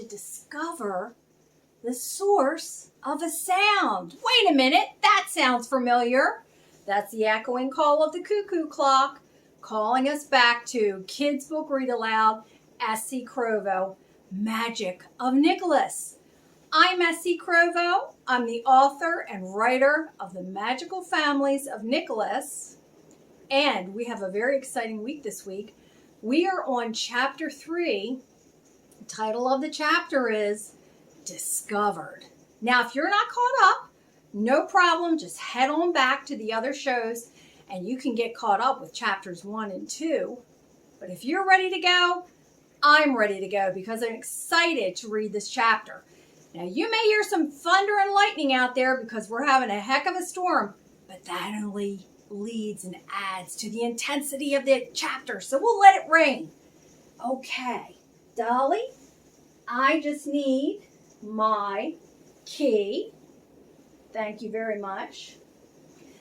discover the source of a sound. Wait a minute, that sounds familiar. That's the echoing call of the cuckoo clock, calling us back to Kids Book Read Aloud, S.C. Crovo, Magic of Nicholas. I'm S.C. Crovo. I'm the author and writer of The Magical Families of Nicholas, and we have a very exciting week this week. We are on Chapter 3. The title of the chapter is Discovered. Now, if you're not caught up, no problem. Just head on back to the other shows and you can get caught up with chapters 1 and 2. But if you're ready to go, I'm ready to go because I'm excited to read this chapter. Now, you may hear some thunder and lightning out there because we're having a heck of a storm, but that only leads and adds to the intensity of the chapter, so we'll let it rain. Okay, Dolly, I just need my key. Thank you very much.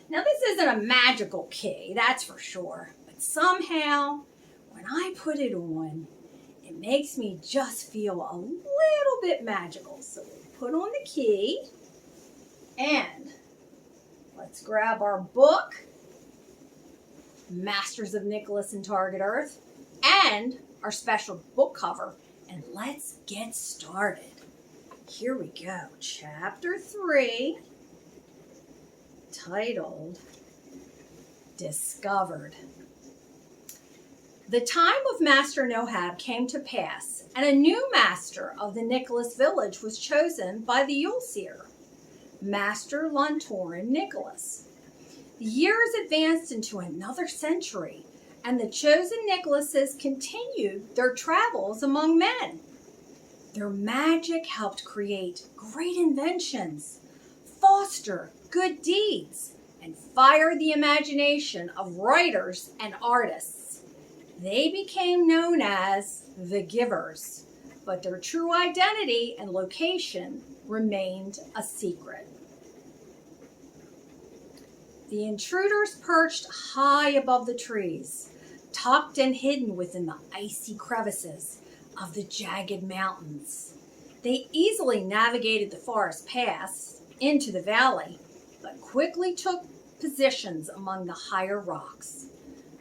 Now, this isn't a magical key, that's for sure, but somehow when I put it on, it makes me just feel a little bit magical. So we'll put on the key and let's grab our book, Masters of Nicholas and Target Earth, and our special book cover, and let's get started. Here we go. Chapter 3, titled Discovered. The time of Master Nohab came to pass, and a new master of the Nicholas village was chosen by the Yule Seer, Master Lontorin Nicholas. The years advanced into another century, and the chosen Nicholases continued their travels among men. Their magic helped create great inventions, foster good deeds, and fire the imagination of writers and artists. They became known as the Givers, but their true identity and location remained a secret. The intruders perched high above the trees, tucked and hidden within the icy crevices of the jagged mountains. They easily navigated the forest paths into the valley, but quickly took positions among the higher rocks.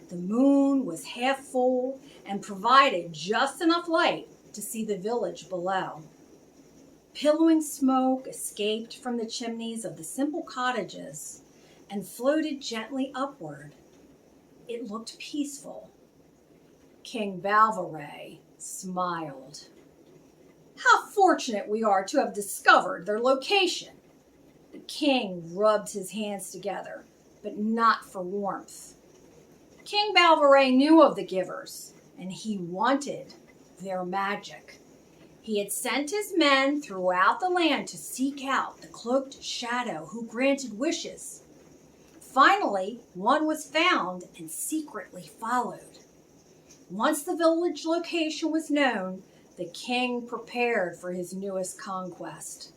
The moon was half full and provided just enough light to see the village below. Billowing smoke escaped from the chimneys of the simple cottages and floated gently upward. It looked peaceful. King Balvaray smiled. How fortunate we are to have discovered their location. The king rubbed his hands together, but not for warmth. King Balvaray knew of the Givers, and he wanted their magic. He had sent his men throughout the land to seek out the cloaked shadow who granted wishes. Finally, one was found and secretly followed. Once the village location was known, the king prepared for his newest conquest.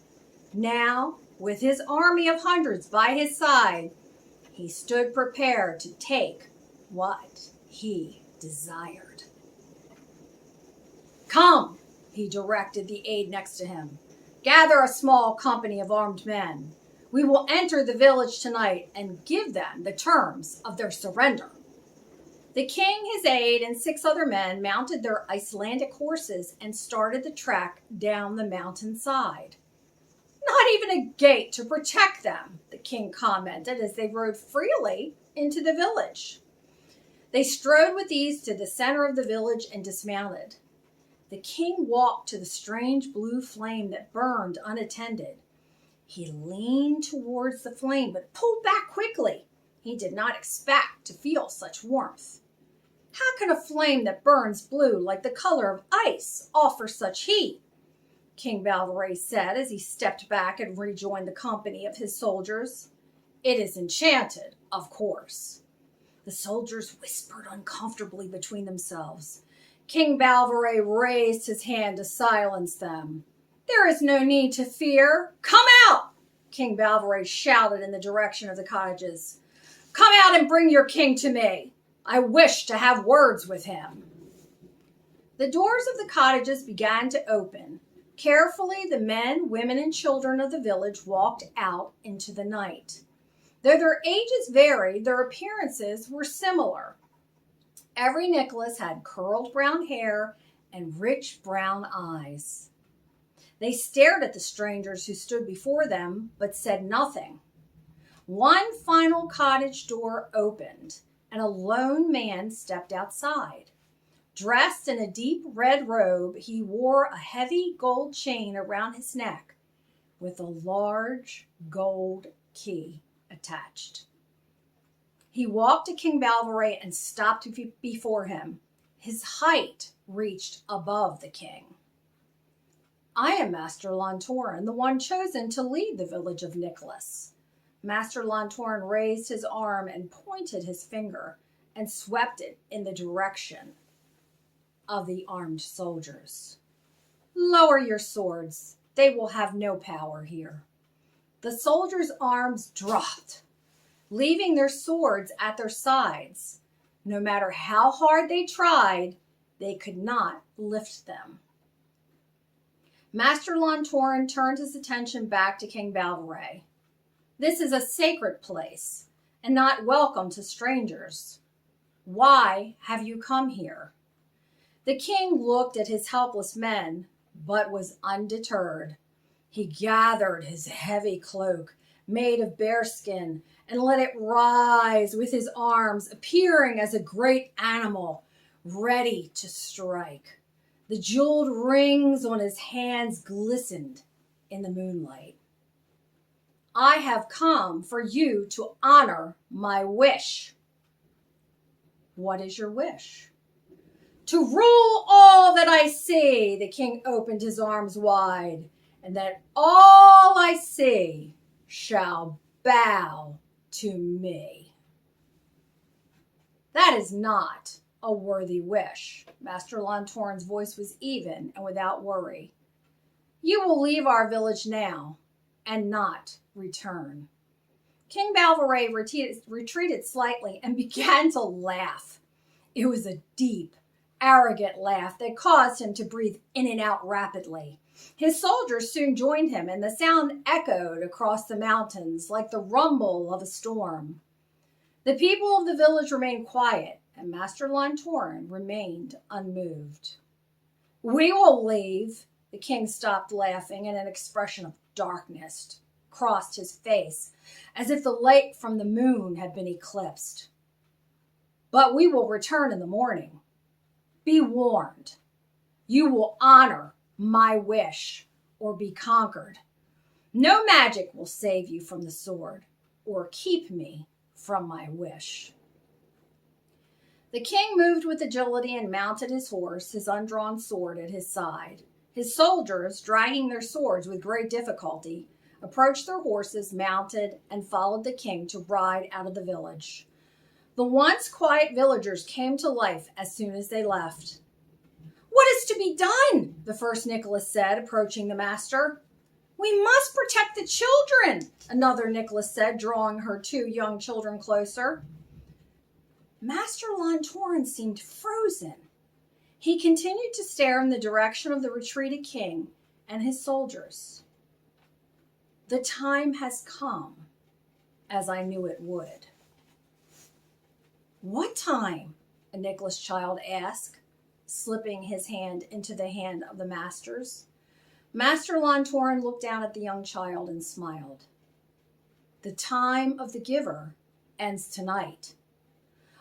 Now, with his army of hundreds by his side, he stood prepared to take what he desired. Come, he directed the aide next to him. Gather a small company of armed men. We will enter the village tonight and give them the terms of their surrender. The king, his aide, and 6 other men mounted their Icelandic horses and started the trek down the mountainside. Not even a gate to protect them, the king commented as they rode freely into the village. They strode with ease to the center of the village and dismounted. The king walked to the strange blue flame that burned unattended. He leaned towards the flame, but pulled back quickly. He did not expect to feel such warmth. How can a flame that burns blue like the color of ice offer such heat? King Balvaray said as he stepped back and rejoined the company of his soldiers. It is enchanted, of course. The soldiers whispered uncomfortably between themselves. King Balvaray raised his hand to silence them. There is no need to fear. Come out! King Balvaray shouted in the direction of the cottages. Come out and bring your king to me. I wish to have words with him. The doors of the cottages began to open. Carefully, the men, women, and children of the village walked out into the night. Though their ages varied, their appearances were similar. Every Nicholas had curled brown hair and rich brown eyes. They stared at the strangers who stood before them, but said nothing. One final cottage door opened, and a lone man stepped outside. Dressed in a deep red robe, he wore a heavy gold chain around his neck with a large gold key attached. He walked to King Balveret and stopped before him. His height reached above the king. "I am Master Lantorin, the one chosen to lead the village of Nicholas." Master Lantorin raised his arm and pointed his finger and swept it in the direction of the armed soldiers. "Lower your swords. They will have no power here." The soldiers' arms dropped, leaving their swords at their sides. No matter how hard they tried, they could not lift them. Master Lantorin turned his attention back to King Balveret. "This is a sacred place, and not welcome to strangers. Why have you come here?" The king looked at his helpless men, but was undeterred. He gathered his heavy cloak, made of bearskin, and let it rise with his arms, appearing as a great animal, ready to strike. The jeweled rings on his hands glistened in the moonlight. "I have come for you to honor my wish." "What is your wish?" "To rule all that I see." The king opened his arms wide. "And that all I see shall bow to me." "That is not a worthy wish." Master Lantorin's voice was even and without worry. "You will leave our village now and not return." King Balveret retreated slightly and began to laugh. It was a deep, arrogant laugh that caused him to breathe in and out rapidly. His soldiers soon joined him, and the sound echoed across the mountains like the rumble of a storm. The people of the village remained quiet, and Master Lantorin remained unmoved. "We will leave." The king stopped laughing, and an expression of darkness crossed his face, as if the light from the moon had been eclipsed. "But we will return in the morning. Be warned. You will honor my wish or be conquered. No magic will save you from the sword or keep me from my wish." The king moved with agility and mounted his horse, his undrawn sword at his side. His soldiers, dragging their swords with great difficulty, approached their horses, mounted, and followed the king to ride out of the village. The once quiet villagers came to life as soon as they left. "What is to be done?" the first Nicholas said, approaching the master. "We must protect the children," another Nicholas said, drawing her two young children closer. Master Lantorin seemed frozen. He continued to stare in the direction of the retreated king and his soldiers. "The time has come, as I knew it would." "What time?" a Nicholas child asked, slipping his hand into the hand of the master's. Master Lantorin looked down at the young child and smiled. "The time of the giver ends tonight."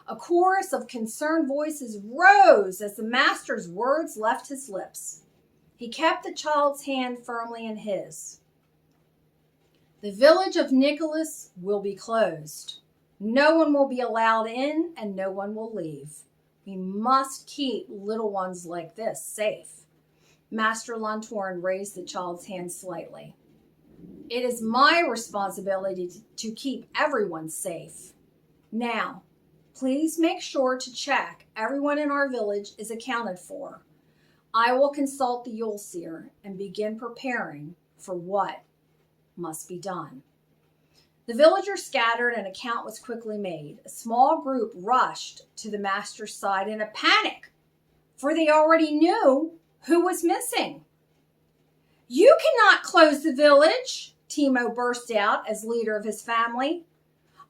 A chorus of concerned voices rose as the master's words left his lips. He kept the child's hand firmly in his. "The village of Nicholas will be closed. No one will be allowed in and no one will leave. We must keep little ones like this safe." Master Lantorin raised the child's hand slightly. "It is my responsibility to keep everyone safe. Now, please make sure to check everyone in our village is accounted for. I will consult the Yule Seer and begin preparing for what must be done." The villagers scattered and a count was quickly made. A small group rushed to the master's side in a panic, for they already knew who was missing. You cannot close the village, Timo burst out as leader of his family.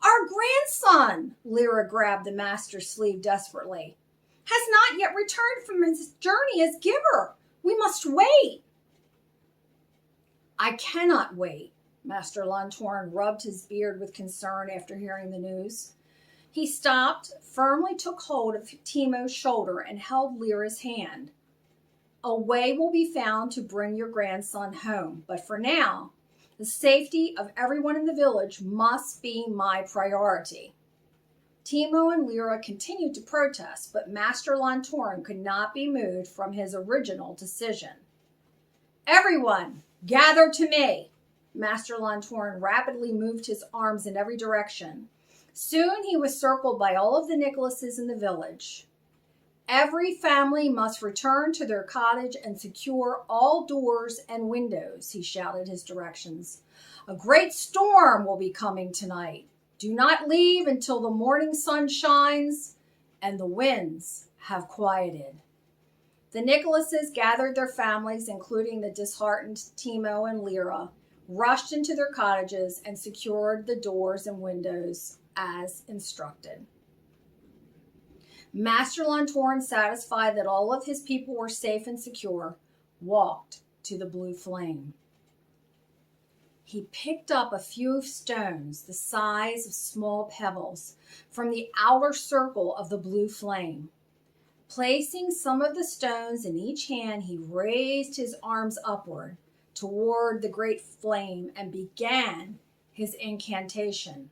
Our grandson, Lyra grabbed the master's sleeve desperately, has not yet returned from his journey as giver. We must wait. I cannot wait. Master Lantorn rubbed his beard with concern after hearing the news. He stopped, firmly took hold of Timo's shoulder, and held Lyra's hand. A way will be found to bring your grandson home, but for now, the safety of everyone in the village must be my priority. Timo and Lyra continued to protest, but Master Lantorn could not be moved from his original decision. Everyone, gather to me! Master Lantorn rapidly moved his arms in every direction. Soon he was circled by all of the Nicholases in the village. Every family must return to their cottage and secure all doors and windows, he shouted his directions. A great storm will be coming tonight. Do not leave until the morning sun shines and the winds have quieted. The Nicholases gathered their families, including the disheartened Timo and Lyra, rushed into their cottages and secured the doors and windows as instructed. Master Lantorn, satisfied that all of his people were safe and secure, walked to the blue flame. He picked up a few stones the size of small pebbles from the outer circle of the blue flame. Placing some of the stones in each hand, he raised his arms upward toward the great flame and began his incantation.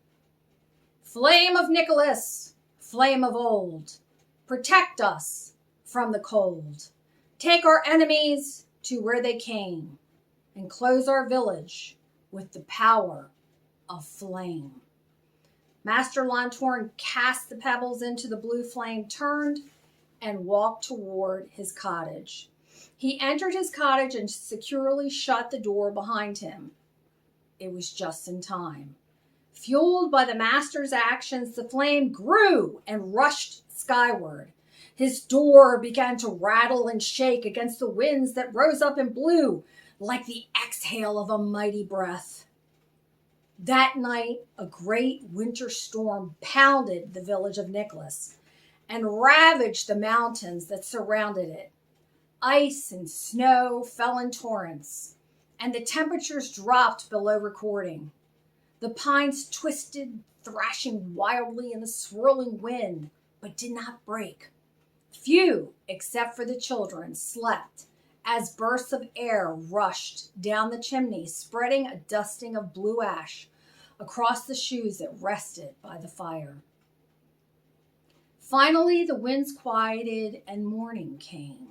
Flame of Nicholas, flame of old, protect us from the cold. Take our enemies to where they came and close our village with the power of flame. Master Lantorn cast the pebbles into the blue flame, turned, and walked toward his cottage. He entered his cottage and securely shut the door behind him. It was just in time. Fueled by the master's actions, the flame grew and rushed skyward. His door began to rattle and shake against the winds that rose up and blew like the exhale of a mighty breath. That night, a great winter storm pounded the village of Nicholas and ravaged the mountains that surrounded it. Ice and snow fell in torrents, and the temperatures dropped below recording. The pines twisted, thrashing wildly in the swirling wind, but did not break. Few, except for the children, slept as bursts of air rushed down the chimney, spreading a dusting of blue ash across the shoes that rested by the fire. Finally, the winds quieted and morning came.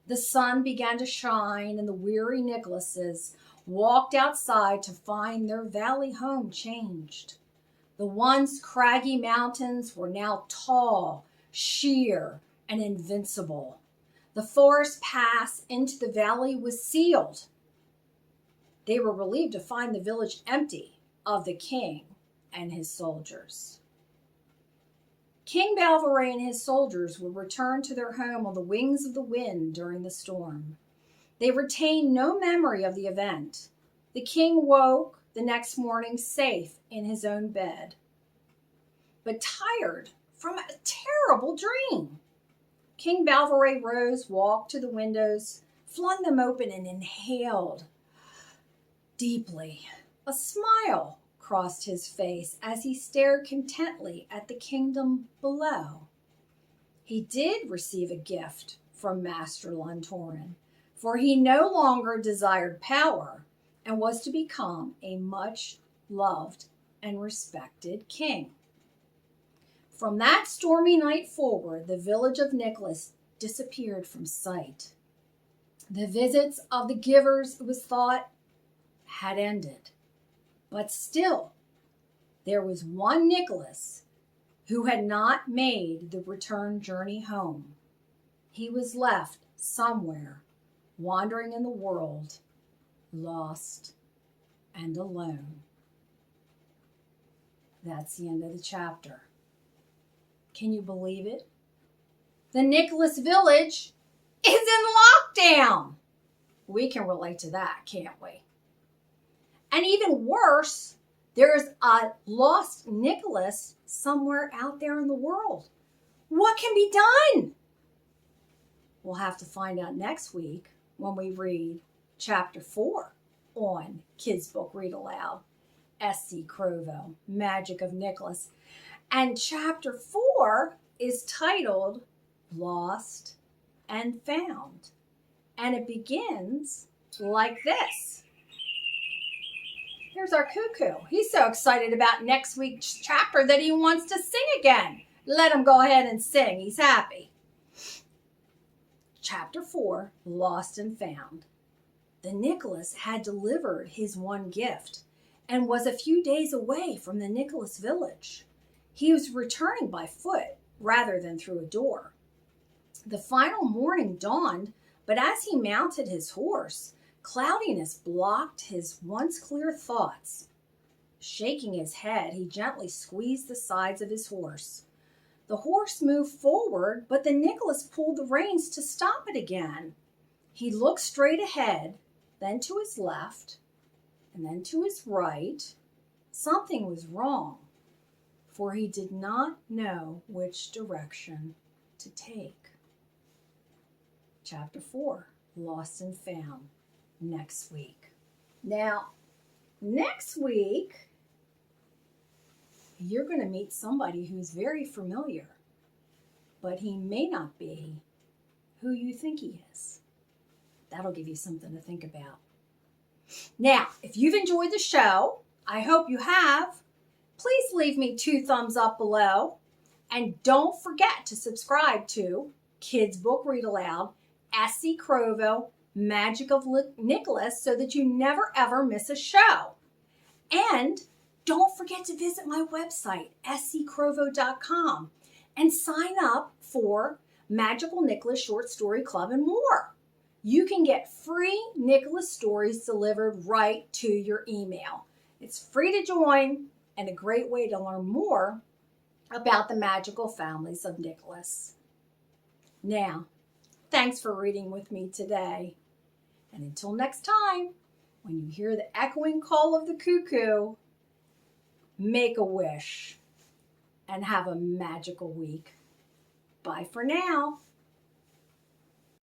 The sun began to shine, and the weary Nicholases walked outside to find their valley home changed. The once craggy mountains were now tall, sheer, and invincible. The forest pass into the valley was sealed. They were relieved to find the village empty of the king and his soldiers. King Balvore and his soldiers were returned to their home on the wings of the wind during the storm. They retained no memory of the event. The king woke the next morning safe in his own bed, but tired from a terrible dream. King Balvore rose, walked to the windows, flung them open, and inhaled deeply. A smile crossed his face as he stared contently at the kingdom below. He did receive a gift from Master Lantorn, for he no longer desired power and was to become a much loved and respected king. From that stormy night forward, the village of Nicholas disappeared from sight. The visits of the givers, it was thought, had ended. But still, there was one Nicholas who had not made the return journey home. He was left somewhere, wandering in the world, lost and alone. That's the end of the chapter. Can you believe it? The Nicholas village is in lockdown. We can relate to that, can't we? And even worse, there's a lost Nicholas somewhere out there in the world. What can be done? We'll have to find out next week when we read Chapter 4 on Kids Book Read Aloud, S.C. Crovo, Magic of Nicholas. And Chapter 4 is titled Lost and Found. And it begins like this. Here's our cuckoo. He's so excited about next week's chapter that he wants to sing again. Let him go ahead and sing. He's happy. Chapter 4, Lost and Found. The Nicholas had delivered his one gift and was a few days away from the Nicholas village. He was returning by foot rather than through a door. The final morning dawned, but as he mounted his horse, cloudiness blocked his once clear thoughts. Shaking his head, he gently squeezed the sides of his horse. The horse moved forward, but the Nicholas pulled the reins to stop it again. He looked straight ahead, then to his left, and then to his right. Something was wrong, for he did not know which direction to take. Chapter 4, Lost and Found, next week. Now, next week, you're going to meet somebody who's very familiar, but he may not be who you think he is. That'll give you something to think about. Now, if you've enjoyed the show, I hope you have, please leave me 2 thumbs up below. And don't forget to subscribe to Kids Book Read Aloud, S.C. Crovo, Magic of Nicholas, so that you never ever miss a show. And don't forget to visit my website, scrovo.com, and sign up for Magical Nicholas Short Story Club and more. You can get free Nicholas stories delivered right to your email. It's free to join and a great way to learn more about the magical families of Nicholas. Now, thanks for reading with me today. And until next time, when you hear the echoing call of the cuckoo, make a wish and have a magical week. Bye for now.